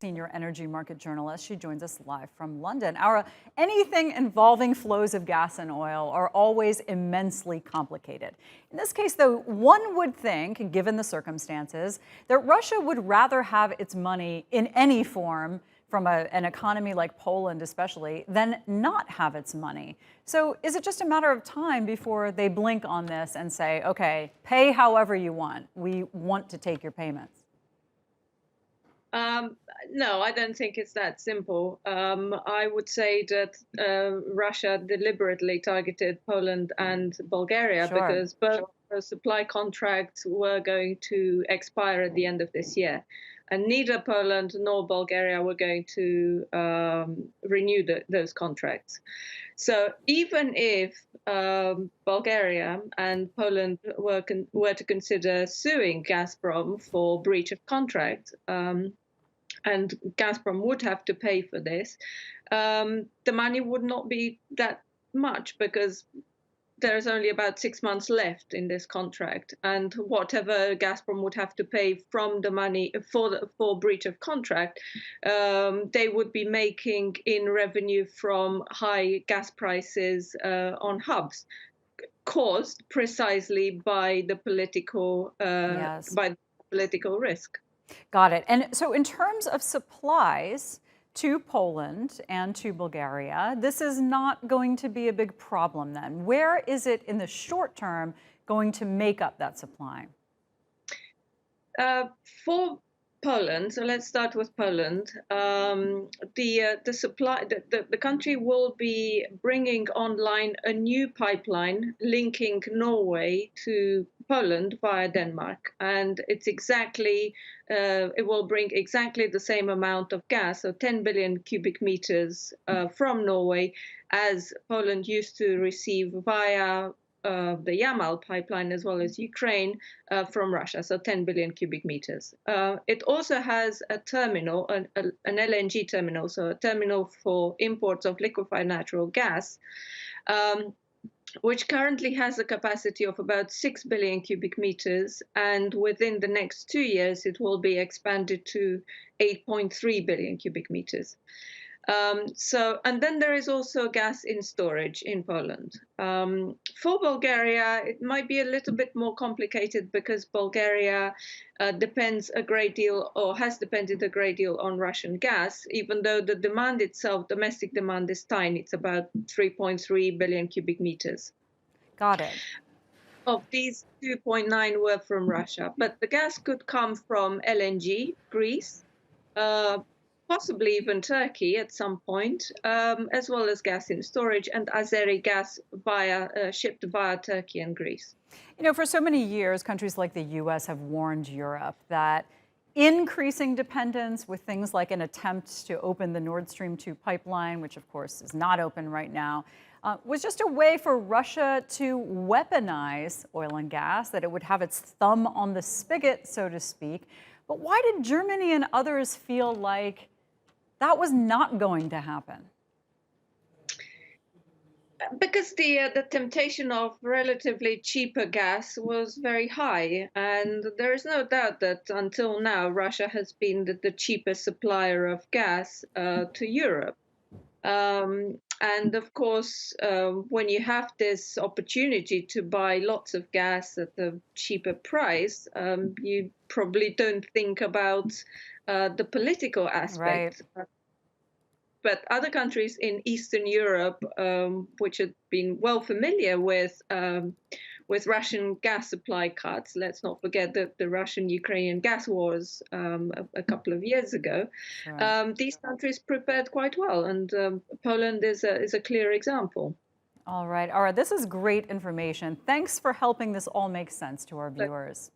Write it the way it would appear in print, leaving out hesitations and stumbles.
senior energy market journalist. She joins us live from London. Aura, anything involving flows of gas and oil are always immensely complicated. In this case, though, one would think, given the circumstances, that Russia would rather have its money in any form from an economy like Poland especially, than not have its money. So is it just a matter of time before they blink on this and say, okay, pay however you want. We want to take your payments? No, I don't think it's that simple. I would say that Russia deliberately targeted Poland and Bulgaria because both supply contracts were going to expire at the end of this year. And neither Poland nor Bulgaria were going to renew those contracts. So even if Bulgaria and Poland were to consider suing Gazprom for breach of contract, and Gazprom would have to pay for this, the money would not be that much because there's only about 6 months left in this contract, and whatever Gazprom would have to pay from the money for breach of contract, they would be making in revenue from high gas prices on hubs, caused precisely by the political risk. Got it. And so in terms of supplies to Poland and to Bulgaria, this is not going to be a big problem then. Where is it in the short term going to make up that supply? For Poland, so let's start with Poland. The country will be bringing online a new pipeline linking Norway to Poland via Denmark, and it will bring exactly the same amount of gas, so 10 billion cubic meters from Norway, as Poland used to receive via the Yamal pipeline, as well as Ukraine, from Russia, so 10 billion cubic meters. It also has a terminal, an LNG terminal, so a terminal for imports of liquefied natural gas, which currently has a capacity of about 6 billion cubic meters, and within the next 2 years, it will be expanded to 8.3 billion cubic meters. And then there is also gas in storage in Poland. For Bulgaria, it might be a little bit more complicated because Bulgaria depends a great deal, or has depended a great deal, on Russian gas, even though the demand itself, domestic demand, is tiny. It's about 3.3 billion cubic meters. Got it. Of these, 2.9 were from Russia, but the gas could come from LNG, Greece, possibly even Turkey at some point, as well as gas in storage and Azeri gas shipped via Turkey and Greece. You know, for so many years, countries like the US have warned Europe that increasing dependence with things like an attempt to open the Nord Stream 2 pipeline, which of course is not open right now, was just a way for Russia to weaponize oil and gas, that it would have its thumb on the spigot, so to speak. But why did Germany and others feel like that was not going to happen? Because the temptation of relatively cheaper gas was very high, and there is no doubt that until now Russia has been the cheapest supplier of gas to Europe. And of course, when you have this opportunity to buy lots of gas at a cheaper price, you probably don't think about the political aspect. Right. But other countries in Eastern Europe, which have been well familiar with Russian gas supply cuts, let's not forget the Russian-Ukrainian gas wars a couple of years ago, these countries prepared quite well, and Poland is a clear example. All right. This is great information. Thanks for helping this all make sense to our viewers.